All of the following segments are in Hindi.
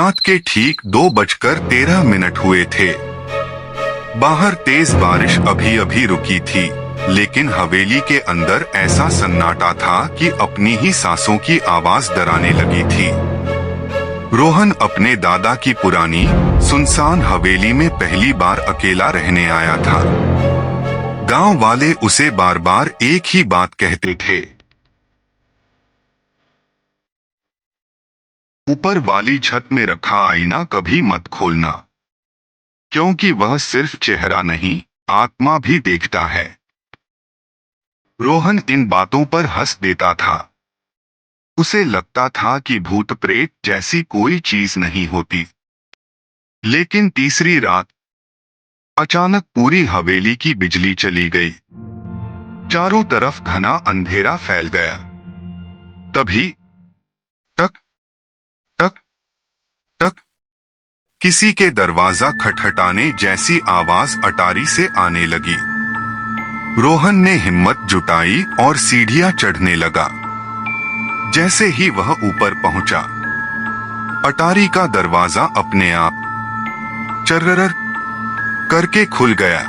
रात के ठीक 2:13 हुए थे। बाहर तेज बारिश अभी अभी रुकी थी, लेकिन हवेली के अंदर ऐसा सन्नाटा था कि अपनी ही सांसों की आवाज डराने लगी थी। रोहन अपने दादा की पुरानी सुनसान हवेली में पहली बार अकेला रहने आया था। गांव वाले उसे बार बार एक ही बात कहते थे, ऊपर वाली छत में रखा आईना कभी मत खोलना, क्योंकि वह सिर्फ चेहरा नहीं, आत्मा भी देखता है। रोहन इन बातों पर हंस देता था। उसे लगता था कि भूत प्रेत जैसी कोई चीज नहीं होती। लेकिन तीसरी रात अचानक पूरी हवेली की बिजली चली गई। चारों तरफ घना अंधेरा फैल गया। तभी टक टक टक किसी के दरवाजा खटखटाने जैसी आवाज अटारी से आने लगी। रोहन ने हिम्मत जुटाई और सीढ़ियां चढ़ने लगा। जैसे ही वह ऊपर पहुंचा, अटारी का दरवाजा अपने आप चर्रर करके खुल गया।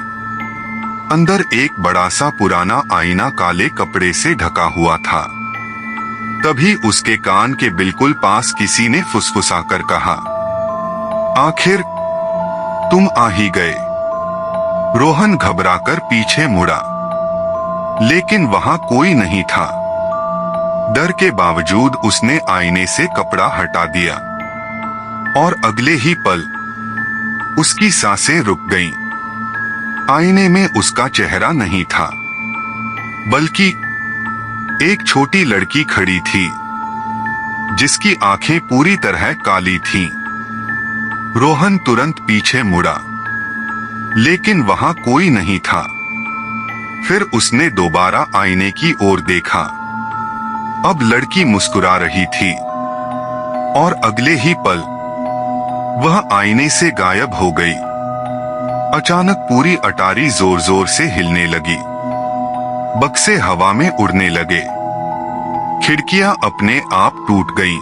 अंदर एक बड़ा सा पुराना आईना काले कपड़े से ढका हुआ था। तभी उसके कान के बिल्कुल पास किसी ने फुसफुसाकर कहा, आखिर तुम आ ही गए। रोहन घबराकर पीछे मुड़ा, लेकिन वहां कोई नहीं था। डर के बावजूद उसने आईने से कपड़ा हटा दिया और अगले ही पल उसकी सांसें रुक गईं। आईने में उसका चेहरा नहीं था, बल्कि एक छोटी लड़की खड़ी थी, जिसकी आंखें पूरी तरह काली थीं। रोहन तुरंत पीछे मुड़ा, लेकिन वहां कोई नहीं था। फिर उसने दोबारा आईने की ओर देखा। अब लड़की मुस्कुरा रही थी और अगले ही पल वह आईने से गायब हो गई। अचानक पूरी अटारी जोर जोर से हिलने लगी। बक्से हवा में उड़ने लगे। खिड़कियां अपने आप टूट गईं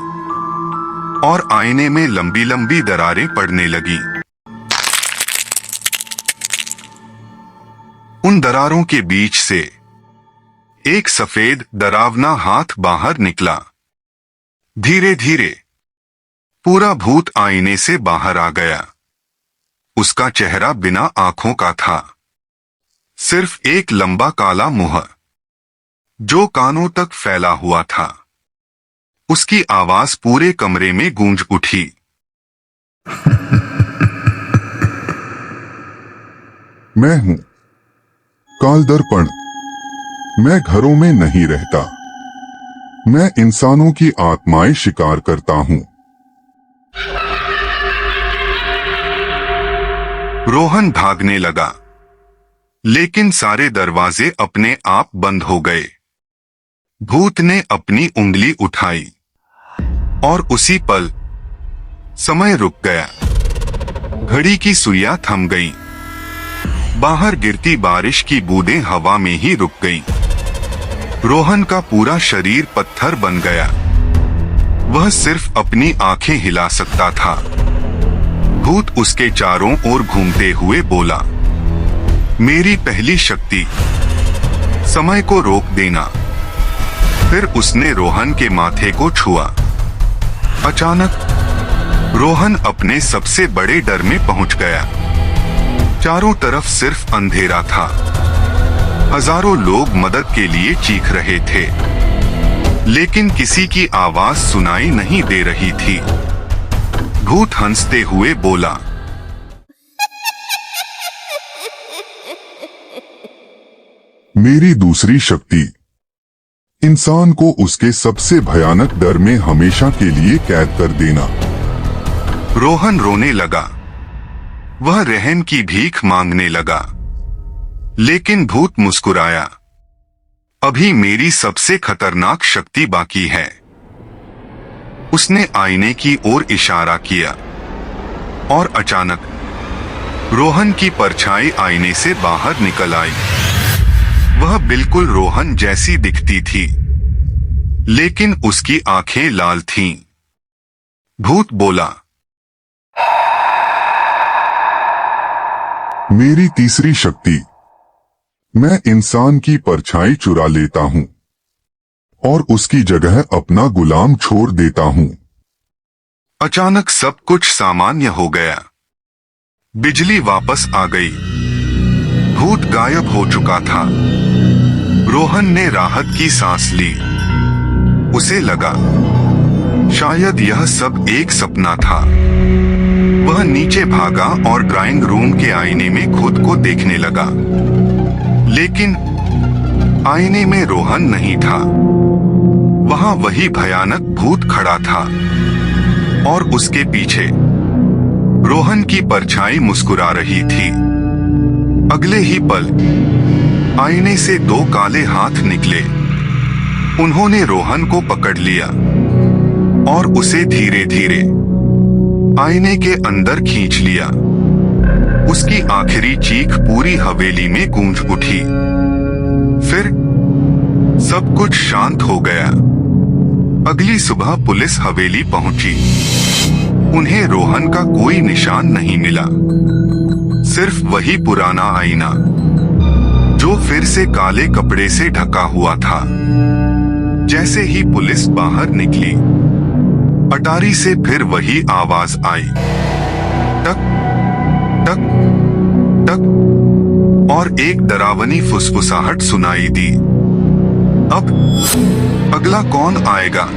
और आईने में लंबी लंबी दरारें पड़ने लगीं। उन दरारों के बीच से एक सफेद डरावना हाथ बाहर निकला। धीरे धीरे पूरा भूत आईने से बाहर आ गया। उसका चेहरा बिना आंखों का था, सिर्फ एक लंबा काला मुंह जो कानों तक फैला हुआ था। उसकी आवाज पूरे कमरे में गूंज उठी। मैं हूं काल दर्पण। मैं घरों में नहीं रहता। मैं इंसानों की आत्माएं शिकार करता हूं। रोहन भागने लगा, लेकिन सारे दरवाजे अपने आप बंद हो गए। भूत ने अपनी उंगली उठाई और उसी पल समय रुक गया। घड़ी की सुइयां थम गईं। बाहर गिरती बारिश की बूंदें हवा में ही रुक गईं। रोहन का पूरा शरीर पत्थर बन गया। वह सिर्फ अपनी आंखें हिला सकता था। भूत उसके चारों ओर घूमते हुए बोला, मेरी पहली शक्ति, समय को रोक देना। फिर उसने रोहन के माथे को छुआ। अचानक रोहन अपने सबसे बड़े डर में पहुंच गया। चारों तरफ सिर्फ अंधेरा था। हजारों लोग मदद के लिए चीख रहे थे, लेकिन किसी की आवाज सुनाई नहीं दे रही थी। भूत हंसते हुए बोला, मेरी दूसरी शक्ति, इंसान को उसके सबसे भयानक डर में हमेशा के लिए कैद कर देना। रोहन रोने लगा। वह रहम की भीख मांगने लगा, लेकिन भूत मुस्कुराया, अभी मेरी सबसे खतरनाक शक्ति बाकी है। उसने आईने की ओर इशारा किया और अचानक रोहन की परछाई आईने से बाहर निकल आई। वह बिल्कुल रोहन जैसी दिखती थी, लेकिन उसकी आंखें लाल थीं। भूत बोला, मेरी तीसरी शक्ति, मैं इंसान की परछाई चुरा लेता हूं और उसकी जगह अपना गुलाम छोड़ देता हूं। अचानक सब कुछ सामान्य हो गया। बिजली वापस आ गई। भूत गायब हो चुका था। रोहन ने राहत की सांस ली। उसे लगा शायद यह सब एक सपना था। वह नीचे भागा और ड्राइंग रूम के आईने में खुद को देखने लगा, लेकिन आईने में रोहन नहीं था। वहां वही भयानक भूत खड़ा था और उसके पीछे रोहन की परछाई मुस्कुरा रही थी। अगले ही पल आईने से दो काले हाथ निकले। उन्होंने रोहन को पकड़ लिया और उसे धीरे धीरे आईने के अंदर खींच लिया। उसकी आखिरी चीख पूरी हवेली में गूंज उठी। फिर सब कुछ शांत हो गया। अगली सुबह पुलिस हवेली पहुंची। उन्हें रोहन का कोई निशान नहीं मिला, सिर्फ वही पुराना आईना जो फिर से काले कपड़े से ढका हुआ था। जैसे ही पुलिस बाहर निकली, अटारी से फिर वही आवाज आई, टक टक टक, और एक डरावनी फुसफुसाहट सुनाई दी। अब अगला कौन आएगा?